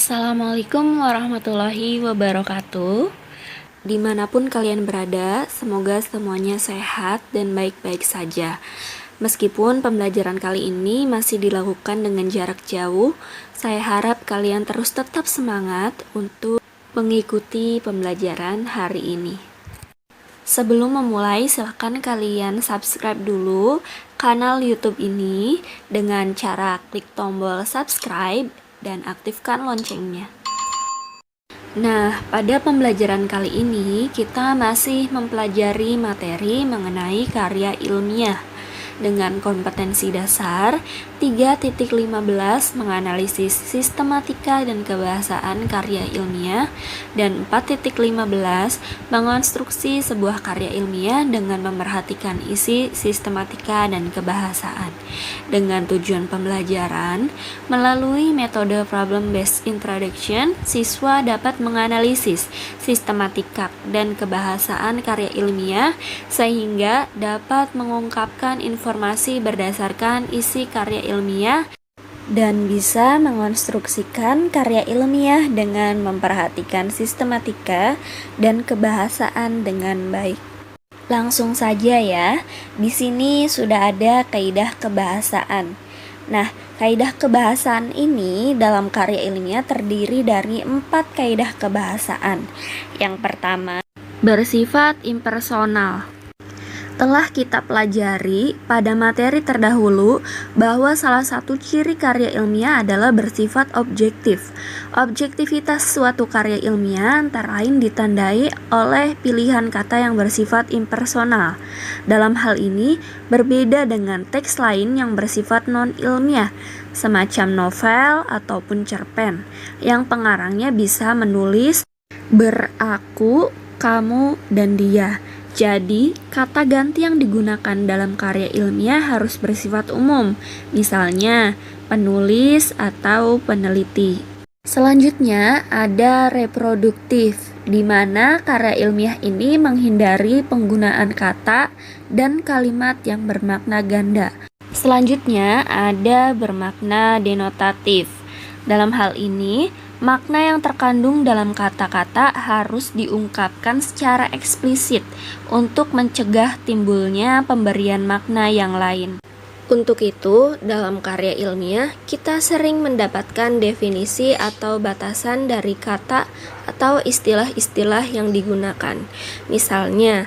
Assalamualaikum warahmatullahi wabarakatuh. Dimanapun kalian berada, semoga semuanya sehat dan baik-baik saja. Meskipun pembelajaran kali ini masih dilakukan dengan jarak jauh, saya harap kalian terus tetap semangat untuk mengikuti pembelajaran hari ini. Sebelum memulai, silahkan kalian subscribe dulu kanal YouTube ini dengan cara klik tombol subscribe dan aktifkan loncengnya. Nah, pada pembelajaran kali ini kita masih mempelajari materi mengenai karya ilmiah dengan kompetensi dasar 3.15 menganalisis sistematika dan kebahasaan karya ilmiah dan 4.15 mengonstruksi sebuah karya ilmiah dengan memerhatikan isi sistematika dan kebahasaan. Dengan tujuan pembelajaran, melalui metode problem based introduction, siswa dapat menganalisis sistematika dan kebahasaan karya ilmiah sehingga dapat mengungkapkan informasi berdasarkan isi karya ilmiah dan bisa mengonstruksikan karya ilmiah dengan memperhatikan sistematika dan kebahasaan dengan baik. Langsung saja ya, di sini sudah ada kaidah kebahasaan. Nah, kaidah kebahasaan ini dalam karya ilmiah terdiri dari 4 kaidah kebahasaan. Yang pertama, bersifat impersonal. Telah kita pelajari pada materi terdahulu bahwa salah satu ciri karya ilmiah adalah bersifat objektif. Objektivitas suatu karya ilmiah antara lain ditandai oleh pilihan kata yang bersifat impersonal. Dalam hal ini berbeda dengan teks lain yang bersifat non-ilmiah, semacam novel ataupun cerpen, yang pengarangnya bisa menulis beraku, kamu, dan dia. Jadi, kata ganti yang digunakan dalam karya ilmiah harus bersifat umum, misalnya penulis atau peneliti. Selanjutnya ada reproduktif, di mana karya ilmiah ini menghindari penggunaan kata dan kalimat yang bermakna ganda. Selanjutnya ada bermakna denotatif. Dalam hal ini, makna yang terkandung dalam kata-kata harus diungkapkan secara eksplisit untuk mencegah timbulnya pemberian makna yang lain. Untuk itu, dalam karya ilmiah, kita sering mendapatkan definisi atau batasan dari kata atau istilah-istilah yang digunakan. Misalnya,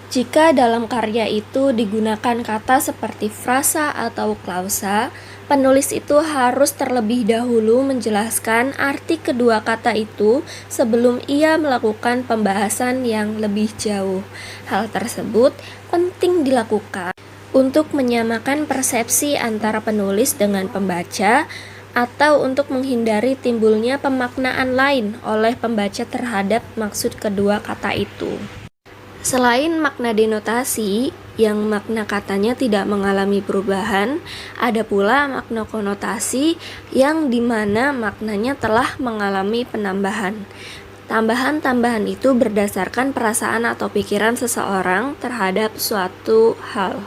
jika dalam karya itu digunakan kata seperti frasa atau klausa, penulis itu harus terlebih dahulu menjelaskan arti kedua kata itu sebelum ia melakukan pembahasan yang lebih jauh. Hal tersebut penting dilakukan untuk menyamakan persepsi antara penulis dengan pembaca atau untuk menghindari timbulnya pemaknaan lain oleh pembaca terhadap maksud kedua kata itu. Selain makna denotasi, yang makna katanya tidak mengalami perubahan, ada pula makna konotasi yang dimana maknanya telah mengalami penambahan. Tambahan-tambahan itu berdasarkan perasaan atau pikiran seseorang terhadap suatu hal.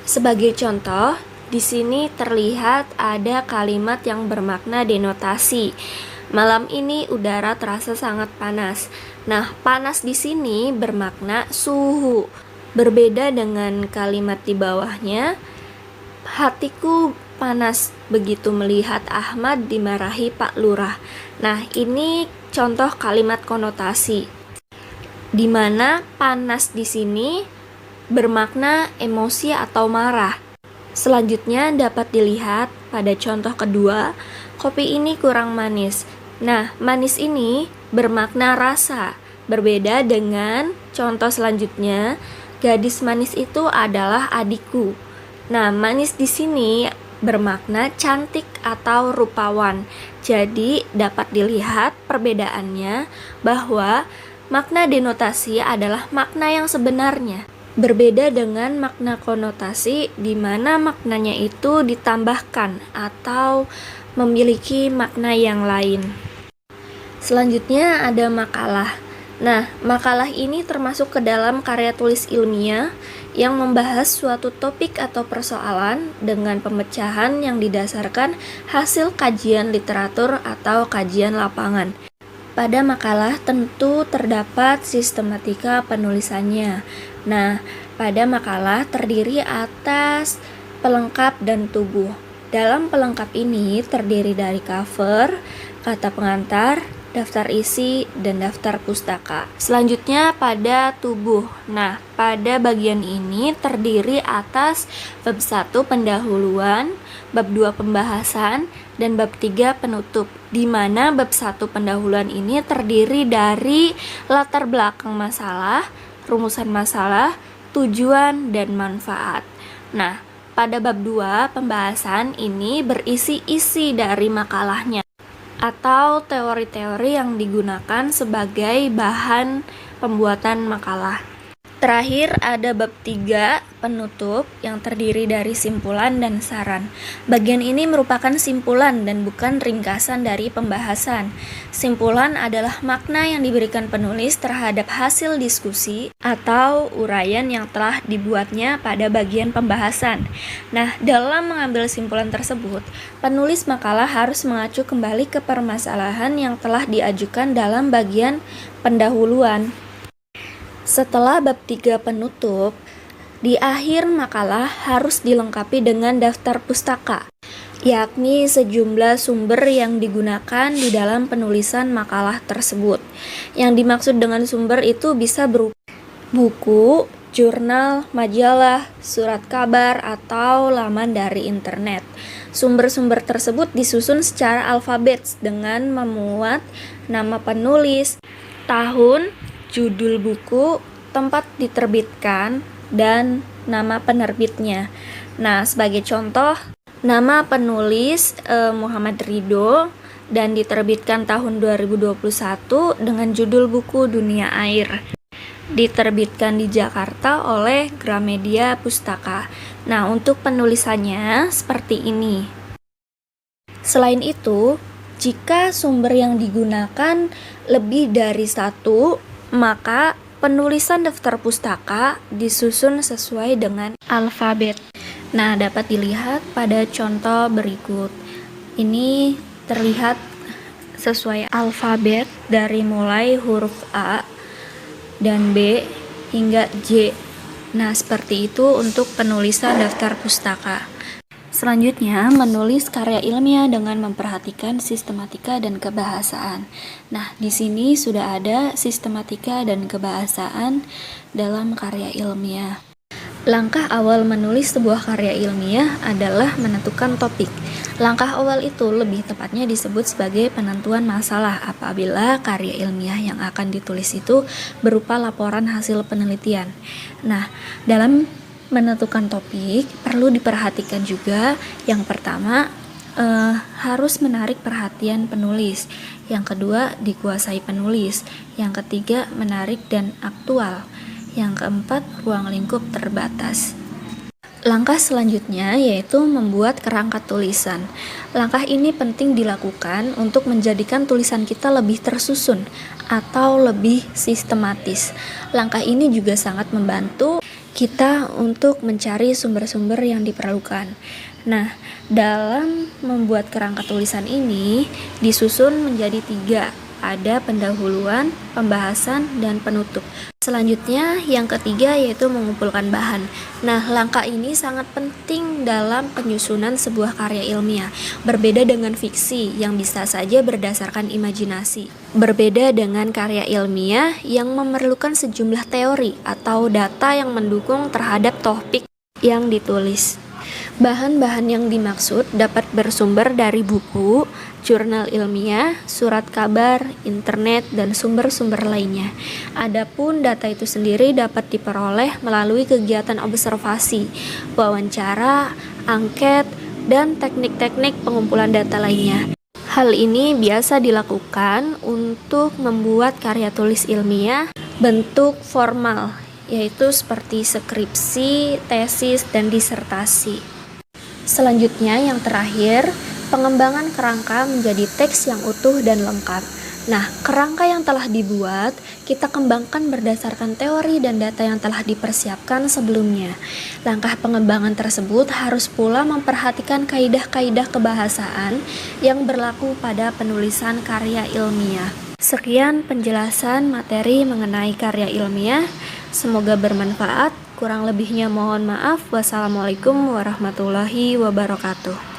Sebagai contoh, di sini terlihat ada kalimat yang bermakna denotasi. Malam ini udara terasa sangat panas. Nah, panas di sini bermakna suhu. Berbeda dengan kalimat di bawahnya, hatiku panas begitu melihat Ahmad dimarahi Pak Lurah. Nah, ini contoh kalimat konotasi, di mana panas di sini bermakna emosi atau marah. Selanjutnya dapat dilihat pada contoh kedua, kopi ini kurang manis. Nah, manis ini bermakna rasa. Berbeda dengan contoh selanjutnya, gadis manis itu adalah adikku. Nah, manis di sini bermakna cantik atau rupawan. Jadi, dapat dilihat perbedaannya bahwa makna denotasi adalah makna yang sebenarnya. Berbeda dengan makna konotasi di mana maknanya itu ditambahkan atau memiliki makna yang lain. Selanjutnya ada makalah. Nah, makalah ini termasuk ke dalam karya tulis ilmiah yang membahas suatu topik atau persoalan dengan pemecahan yang didasarkan hasil kajian literatur atau kajian lapangan. Pada makalah tentu terdapat sistematika penulisannya. Nah, pada makalah terdiri atas pelengkap dan tubuh. Dalam pelengkap ini terdiri dari cover, kata pengantar, daftar isi, dan daftar pustaka. Selanjutnya pada tubuh. Nah, pada bagian ini terdiri atas bab 1 pendahuluan, bab 2 pembahasan, dan bab 3 penutup. Di mana bab 1 pendahuluan ini terdiri dari latar belakang masalah, rumusan masalah, tujuan, dan manfaat. Nah, pada bab 2 pembahasan ini berisi isi dari makalahnya atau teori-teori yang digunakan sebagai bahan pembuatan makalah. Terakhir ada bab 3 penutup yang terdiri dari simpulan dan saran. Bagian ini merupakan simpulan dan bukan ringkasan dari pembahasan. Simpulan adalah makna yang diberikan penulis terhadap hasil diskusi atau uraian yang telah dibuatnya pada bagian pembahasan. Nah, dalam mengambil simpulan tersebut, penulis makalah harus mengacu kembali ke permasalahan yang telah diajukan dalam bagian pendahuluan. Setelah bab 3 penutup, di akhir makalah harus dilengkapi dengan daftar pustaka, yakni sejumlah sumber yang digunakan di dalam penulisan makalah tersebut. Yang dimaksud dengan sumber itu bisa berupa buku, jurnal, majalah, surat kabar, atau laman dari internet. Sumber-sumber tersebut disusun secara alfabet dengan memuat nama penulis, tahun, judul buku, tempat diterbitkan, dan nama penerbitnya. Nah, sebagai contoh, nama penulis Muhammad Ridho dan diterbitkan tahun 2021 dengan judul buku Dunia Air. Diterbitkan di Jakarta oleh Gramedia Pustaka. Nah, untuk penulisannya seperti ini. Selain itu, jika sumber yang digunakan lebih dari satu, maka penulisan daftar pustaka disusun sesuai dengan alfabet. Nah, dapat dilihat pada contoh berikut. Ini terlihat sesuai alfabet dari mulai huruf A dan B hingga J. Nah, seperti itu untuk penulisan daftar pustaka. Selanjutnya, menulis karya ilmiah dengan memperhatikan sistematika dan kebahasaan. Nah, di sini sudah ada sistematika dan kebahasaan dalam karya ilmiah. Langkah awal menulis sebuah karya ilmiah adalah menentukan topik. Langkah awal itu lebih tepatnya disebut sebagai penentuan masalah apabila karya ilmiah yang akan ditulis itu berupa laporan hasil penelitian. Nah, dalam menentukan topik perlu diperhatikan juga yang pertama harus menarik perhatian penulis, yang kedua dikuasai penulis, yang ketiga menarik dan aktual, yang keempat ruang lingkup terbatas. Langkah selanjutnya yaitu membuat kerangka tulisan. Langkah ini penting dilakukan untuk menjadikan tulisan kita lebih tersusun atau lebih sistematis. Langkah ini juga sangat membantu kita untuk mencari sumber-sumber yang diperlukan. Nah, dalam membuat kerangka tulisan ini disusun menjadi 3. Ada pendahuluan, pembahasan, dan penutup. Selanjutnya, yang ketiga yaitu mengumpulkan bahan. Nah, langkah ini sangat penting dalam penyusunan sebuah karya ilmiah. Berbeda dengan fiksi yang bisa saja berdasarkan imajinasi. Berbeda dengan karya ilmiah yang memerlukan sejumlah teori atau data yang mendukung terhadap topik yang ditulis. Bahan-bahan yang dimaksud dapat bersumber dari buku, jurnal ilmiah, surat kabar, internet, dan sumber-sumber lainnya. Adapun data itu sendiri dapat diperoleh melalui kegiatan observasi, wawancara, angket, dan teknik-teknik pengumpulan data lainnya. Hal ini biasa dilakukan untuk membuat karya tulis ilmiah bentuk formal, yaitu seperti skripsi, tesis, dan disertasi. Selanjutnya, yang terakhir, pengembangan kerangka menjadi teks yang utuh dan lengkap. Nah, kerangka yang telah dibuat, kita kembangkan berdasarkan teori dan data yang telah dipersiapkan sebelumnya. Langkah pengembangan tersebut harus pula memperhatikan kaidah-kaidah kebahasaan yang berlaku pada penulisan karya ilmiah. Sekian penjelasan materi mengenai karya ilmiah. Semoga bermanfaat. Kurang lebihnya mohon maaf. Wassalamualaikum warahmatullahi wabarakatuh.